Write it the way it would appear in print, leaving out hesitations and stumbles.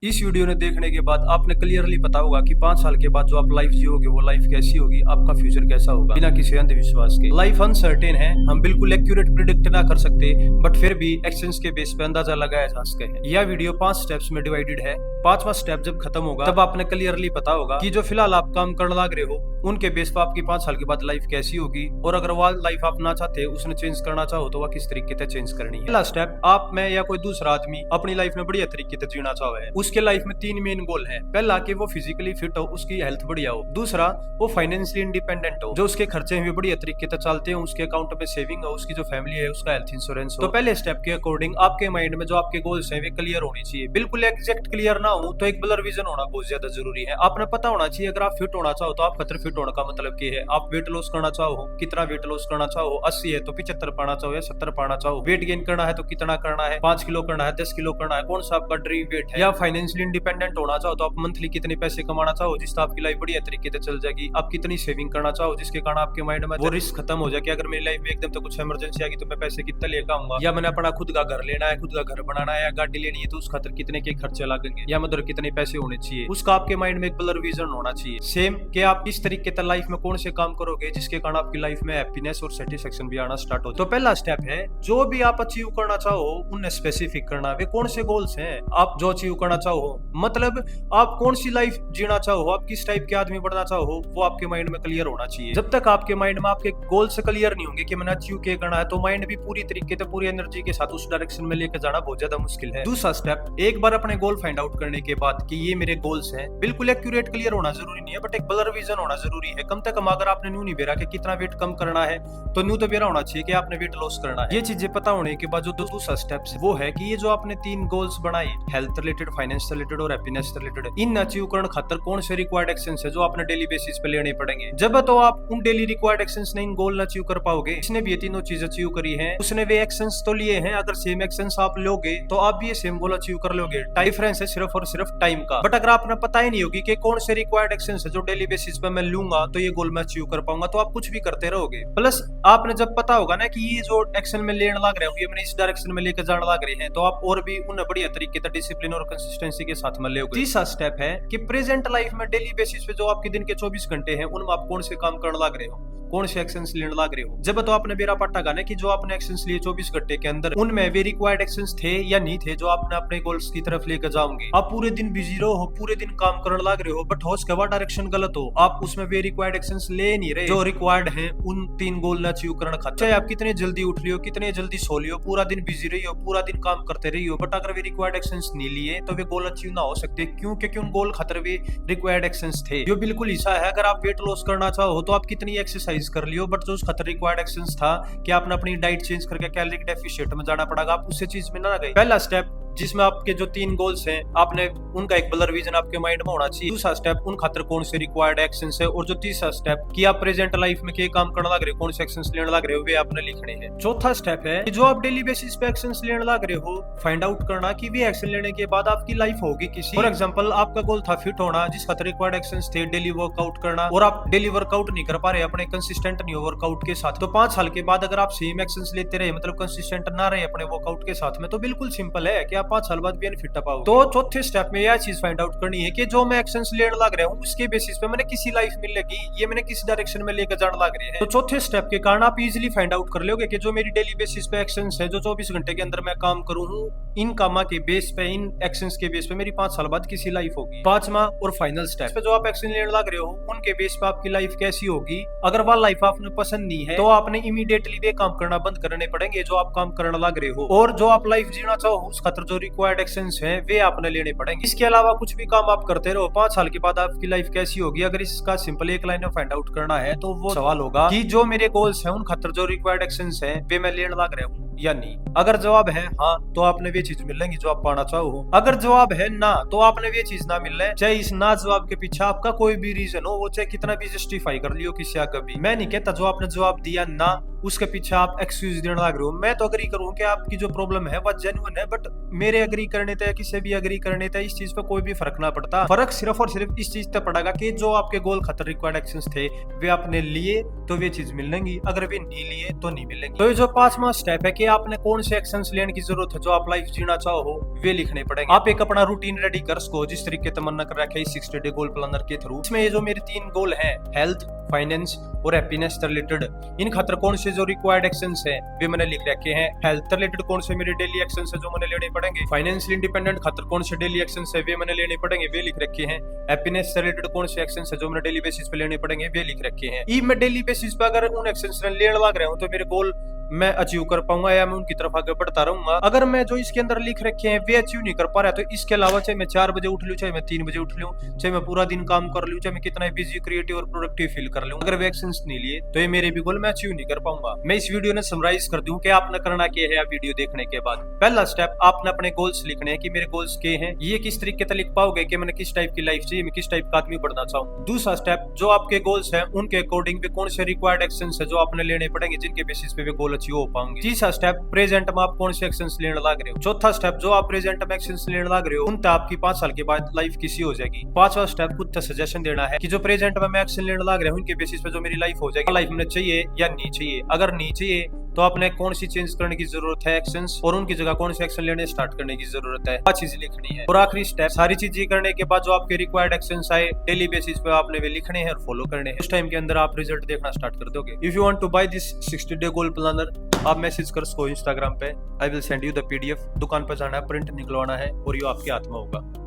इस वीडियो ने देखने के बाद आपने क्लियरली पता होगा कि 5 साल के बाद जो आप लाइफ जियोगे वो लाइफ कैसी होगी, आपका फ्यूचर कैसा होगा, बिना किसी अंधविश्वास के। लाइफ अनसर्टेन है, हम बिल्कुल एक्यूरेट प्रिडिक्ट ना कर सकते, बट फिर भी एक्शंस के बेस पे अंदाजा लगाया जा सकते हैं। यह वीडियो 5 स्टेप्स में डिवाइडेड है। 5वां स्टेप जब खत्म होगा तब आपने क्लियरली पता होगा कि जो फिलहाल आप काम करने लग रहे हो उनके बेस पर आपकी 5 साल के बाद लाइफ कैसी होगी, और अगर वह लाइफ आप ना चाहते उसने चेंज करना चाहो तो वह किस तरीके से चेंज करनी है। पहला स्टेप, आप में या कोई दूसरा आदमी अपनी लाइफ में बढ़िया तरीके से जीना चाहे, उसके लाइफ में 3 मेन गोल है। पहला कि वो फिजिकली फिट हो, उसकी हेल्थ बढ़िया हो। दूसरा, वो फाइनेंशियली इंडिपेंडेंट हो, जो उसके खर्चे भी बढ़िया तरीके से चलते हो, उसके अकाउंट में सेविंग हो, उसकी जो फैमिली है उसका हेल्थ इंश्योरेंस हो। तो पहले स्टेप के अकॉर्डिंग आपके माइंड में जो आपके गोल्स हैं वे क्लियर होने चाहिए। बिल्कुल एग्जैक्ट क्लियर ना हो तो एक ब्लर विजन होना बहुत ज्यादा जरूरी है। आपने पता होना चाहिए अगर आप फिट होना चाहो तो आप खतर फिट होने का मतलब क्या है। आप वेट लॉस करना चाहो, कितना वेट लॉस करना चाहो, 80 है तो 75 पाना चाहो या 70 पाना चाहो, वेट गेन करना है तो कितना करना है, 5 किलो करना है, 10 किलो करना है, कौन सा आपका ड्रीम वेट है। या फाइनेंशियली इंडिपेंडेंट होना चाहो तो आप मंथली कितने पैसे कमाना चाहो जिससे आपकी लाइफ बढ़िया तरीके से चल जाएगी। आप कितनी सेविंग करना चाहो जिसके कारण आपके माइंड में वो रिस्क खत्म हो जाए कि अगर मेरी लाइफ में एकदम तो कुछ इमरजेंसी आ गई तो मैं पैसे कितने लेकर आऊंगा, या मैंने अपना खुद का घर लेना है, खुद का घर बनाना है, या गाड़ी लेनी है तो उस खातर कितने के खर्चे लगेंगे, या मतलब कितने पैसे होने चाहिए, उसका आपके माइंड में एक क्लियर विजन होना चाहिए। सेम कि आप इस तरीके से लाइफ में कौन से काम करोगे जिसके कारण आपकी लाइफ में हैप्पीनेस और सेटिस्फेक्शन भी आना स्टार्ट हो। तो पहला स्टेप है जो भी आप अचीव करना चाहो उन्हें स्पेसिफिक करना। वे कौन से गोल्स हैं आप जो अचीव करना चाहो, मतलब आप कौन सी लाइफ जीना चाहो, आप किस टाइप के आदमी बनना चाहो, वो आपके माइंड में क्लियर होना चाहिए। जब तक आपके माइंड में आपके गोल से क्लियर नहीं होंगे कि मैंने अचीव क्या करना है तो माइंड भी पूरी तरीके से पूरी एनर्जी के साथ उस डायरेक्शन में लेकर जाना बहुत ज्यादा मुश्किल है। दूसरा स्टेप, एक बार अपने गोल फाइंड आउट करने के बाद कि ये मेरे गोल्स हैं, बिल्कुल एक्यूरेट क्लियर होना जरूरी नहीं है बट एक ब्लर विजन होना जरूरी है। कम से कम अगर आपने न्यू नहीं बेरा कि कितना वेट कम करना है तो न्यू तो बेरा होना चाहिए कि आपने वेट लॉस करना है। ये चीजें पता होने के बाद जो दूसरा स्टेप है वो है कि ये जो आपने 3 गोल्स बनाए, हेल्थ रिलेटेड, फाइनेंस रिलेटेड और हैप्पीनेस रिलेटेड, इन अचीव करने खातर कौन से रिक्वायर्ड एक्शंस है जो आपने डेली बेसिस पे लेने पड़ेंगे। जब तो आप उन डेली रिक्वायर्ड एक्शंस ने इन गोल अचीव कर पाओगे। इसने भी ये तीनों चीज अचीव करी है, उसने वे एक्शंस तो लिए हैं, अगर सेम एक्शंस आप लोगे तो आप भी ये सेम गोल अचीव कर लोगे। डिफरेंस है सिर्फ और सिर्फ टाइम का। बट अगर आपने पता ही नहीं होगी कि कौन से रिक्वायर्ड एक्शंस है जो डेली बेसिस पे मैं लूंगा तो ये गोल मैं अचीव कर पाऊंगा, तो आप कुछ भी करते रहोगे। प्लस आपने जब पता होगा ना कि ये जो एक्शन में लेने लग रहे हो ये मैंने इस डायरेक्शन में लेकर जाने लग रहे हैं तो आप और भी उन्हें बढ़िया तरीके से डिसिप्लिन और कंसिस्टेंसी के साथ में लोगे। तीसरा स्टेप है कि प्रेजेंट लाइफ में डेली बेसिस पे जो आपके दिन के 24 घंटे हैं उनमें आप कौन से काम करने लग रहे हो, कौन से एक्शंस लेने लग रहे हो। जब तो आपने मेरा पट्टा गाना कि जो आपने एक्शंस लिए 24 घंटे के अंदर उनमें वे रिक्वायर्ड एक्शंस थे या नहीं थे जो आपने अपने गोल्स की तरफ लेकर जाओगे। आप पूरे दिन बिजी रहो, पूरे दिन काम करने लग रहे हो बट हो उसका डायरेक्शन गलत हो, आप उसमें वे रिक्वायर्ड एक्शंस ले नहीं रहे जो रिक्वायर्ड है उन 3 गोल न अचीव करने खातिर। चाहे आप कितने जल्दी उठ लियो, कितने जल्दी सो लियो, पूरा दिन बिजी रही हो, पूरा दिन काम करते रही हो, बट अगर वे रिक्वायर्ड एक्शंस नहीं लिए तो वे गोल अचीव ना हो सकते। क्यों? क्योंकि उन गोल खातिर वे रिक्वायर्ड एक्शंस थे। जो बिल्कुल ऐसा है अगर आप वेट लॉस करना चाहो तो आप कितनी एक्सरसाइज कर लियो बट जो खतर रिक्वायर्ड एक्शंस था कि आपने अपनी डाइट चेंज करके कैलोरी डेफिशिएंट में जाना पड़ेगा, आप उससे चीज में ना गए। पहला स्टेप जिसमें आपके जो 3 गोल्स हैं आपने उनका एक ब्लर विजन आपके माइंड में होना चाहिए। दूसरा स्टेप उन खातर कौन से रिक्वायर्ड एक्शंस है, और जो तीसरा स्टेप कि आप प्रेजेंट लाइफ में क्या काम करने लग रहे हो, कौन से एक्शंस लेने लग रहे हो, वे आपने लिखने हैं। चौथा स्टेप है कि जो आप डेली बेसिस पे एक्शंस लेने लग रहे हो फाइंड आउट करना कि वे एक्शन लेने के बाद आपकी लाइफ होगी किसी। फॉर एग्जांपल आपका गोल था फिट होना जिस खातर रिक्वायर्ड एक्शंस थे डेली वर्कआउट करना, और आप डेली वर्कआउट नहीं कर पा रहे, अपने कंसिस्टेंट नहीं हो वर्कआउट के साथ, तो 5 साल के बाद अगर आप सेम एक्शंस लेते रहे मतलब कंसिस्टेंट ना रहे अपने वर्कआउट के साथ में तो बिल्कुल सिंपल है कि आप 5 साल बाद भी फिट पाओ। तो चौथे स्टेप में यह चीज फाइंड आउट करनी है कि जो मैं एक्शंस लेने लग रहा हूँ उसके बेसिस पे मैंने किसी लाइफ मिलेगी, ये मैंने किस डायरेक्शन में लेकर जाने लग रहे हैं। तो चौथे स्टेप के कारण आप इजीली फाइंड आउट कर लोगे कि जो मेरी डेली बेसिस पे एक्शंस है जो 24 घंटे के अंदर मैं काम करूँ इन कामा के बेस पे, इन एक्शंस के बेस पे मेरी 5 साल बाद किसी लाइफ होगी। 5वां और फाइनल स्टेप पे जो आप एक्शन लेने लग रहे हो उनके बेस पे आपकी लाइफ कैसी होगी। अगर वह लाइफ आपने पसंद नहीं है तो आपने इमीडिएटली वे काम करना बंद करने पड़ेंगे जो आप काम करने लग रहे हो, और जो आप लाइफ जीना चाहो उस खातिर जो रिक्वायर्ड एक्शंस है वे आपने लेने पड़ेंगे। इसके अलावा कुछ भी काम आप करते रहो 5 साल के बाद आपकी लाइफ कैसी होगी, अगर इसका सिंपल एक लाइन में फाइंड आउट करना है तो वो सवाल होगा कि जो मेरे गोल्स हैं उन खातिर जो रिक्वायर्ड एक्शंस हैं वे मैं लेने लग रहा हूँ या नहीं। अगर जवाब है हाँ तो आपने वे चीज मिलेंगी जो आप पाना चाहो, अगर जवाब है ना तो आपने वे चीज ना मिलना है। चाहे इस ना जवाब के पीछे आपका कोई भी रीजन हो, वो चाहे कितना भी जस्टिफाई कर लियो किसी आगे भी। मैं नहीं कहता जो आपने जवाब दिया ना उसके पीछे आप एक्सक्यूज देने लग रहे हो। मैं तो अग्री करूँ कि आपकी जो प्रॉब्लम है वह जेन्युइन है, बट मेरे अग्री करने थे, किसी भी अग्री करने थे, इस चीज पे कोई भी फर्क ना पड़ता। फर्क सिर्फ और सिर्फ इस चीज पे पड़ेगा कि जो आपके गोल खतर रिक्वायर्ड एक्शंस थे वे आपने लिए तो वे चीज मिलेंगी, अगर वे नहीं लिए तो नहीं मिलेंगी। तो ये जो 5वां स्टेप है कि आपने कौन से एक्शंस लेने की जरूरत है जो आप लाइफ जीना चाहो वे लिखने पड़ेंगे। आप एक अपना रूटीन रेडी कर सको जिस तरीके तमन्ना कर रखा है 60 डे गोल प्लानर के थ्रू। इसमें ये जो मेरे 3 गोल हैं, हेल्थ, फाइनेंस और हैप्पीनेस रिलेटेड, इन खातर कौन से जो रिक्वायर्ड एक्शंस हैं वे मैंने लिख रखे हैं। हेल्थ रिलेटेड कौन से मेरे डेली एक्शंस है जो मैंने लेने पड़ेंगे। फाइनेंशियल इंडिपेंडेंट खातर कौन से डेली एक्शंस है वे मैंने लेने पड़ेंगे, वे लिख रखे हैं। हैप्पीनेस रिलेटेड कौन से एक्शंस है जो मैंने डेली बेसिस पे लेने पड़ेंगे, वे लिख रखे हैं। ई मैं डेली बेसिस पे अगर उन एक्शंस लेने लग रहा हूं तो मेरे गोल मैं अचीव कर पाऊंगा या मैं उनकी तरफ आगे बढ़ता रहूंगा। अगर मैं जो इसके अंदर लिख रखे हैं वे अचीव नहीं कर पा रहा तो इसके अलावा चाहे मैं 4 बजे उठ लूं, चाहे मैं 3 बजे उठ लूं, चाहे मैं पूरा दिन काम कर लूं, चाहे मैं कितना बिजी, क्रिएटिव और प्रोडक्टिव फील कर लूं, अगर वे एक्शंस नहीं लिए तो ये मेरे भी गोल मैं अचीव नहीं कर पाऊंगा। मैं इस वीडियो ने समराइज कर दूं कि आपने करना क्या है वीडियो देखने के बाद। पहला स्टेप, आपने अपने गोल्स लिखने हैं कि मेरे गोल्स क्या हैं। ये किस तरीके से लिख पाओगे कि मैंने किस टाइप की लाइफ चाहिए, मैं किस टाइप का आदमी बनना चाहूँ। दूसरा स्टेप, जो आपके गोल्स हैं उनके अकॉर्डिंग वे कौन से रिक्वायर्ड एक्शंस है जो आपने लेने पड़ेंगे जिनके बेसिस पे वे गोल अचीव हो पाएंगे। तीसरा स्टेप, प्रेजेंट में आप कौन से एक्शंस लेने लग रहे हो। चौथा स्टेप, जो आप प्रेजेंट में एक्शंस लेने लग रहे हो उनसे आपकी 5 साल के बाद लाइफ किसी हो जाएगी। पांचवा स्टेप, खुद से सजेशन देना है कि जो प्रेजेंट में मैं एक्शन लेने लग रहा हूं उनके बेसिस पे जो मेरी लाइफ हो जाएगी, लाइफ में चाहिए या नहीं चाहिए। अगर नहीं चाहिए तो आपने कौन सी चेंज करने की जरूरत है एक्शंस, और उनकी जगह कौन से एक्शन लेने स्टार्ट करने की जरूरत है, 5 चीजें लिखनी है। और आखिरी स्टेप, सारी चीजें करने के बाद जो आपके रिक्वायर्ड एक्शंस आए डेली बेसिस पे आपने वे लिखने हैं और फॉलो करने हैं। उस टाइम के अंदर आप रिजल्ट देखना स्टार्ट कर दोगे। If you want to buy this 60 day goal planner, आप मैसेज कर सको इंस्टाग्राम पे, I will send you the PDF। दुकान पर जाना है, प्रिंट निकलवाना है और ये आपके हाथ में होगा।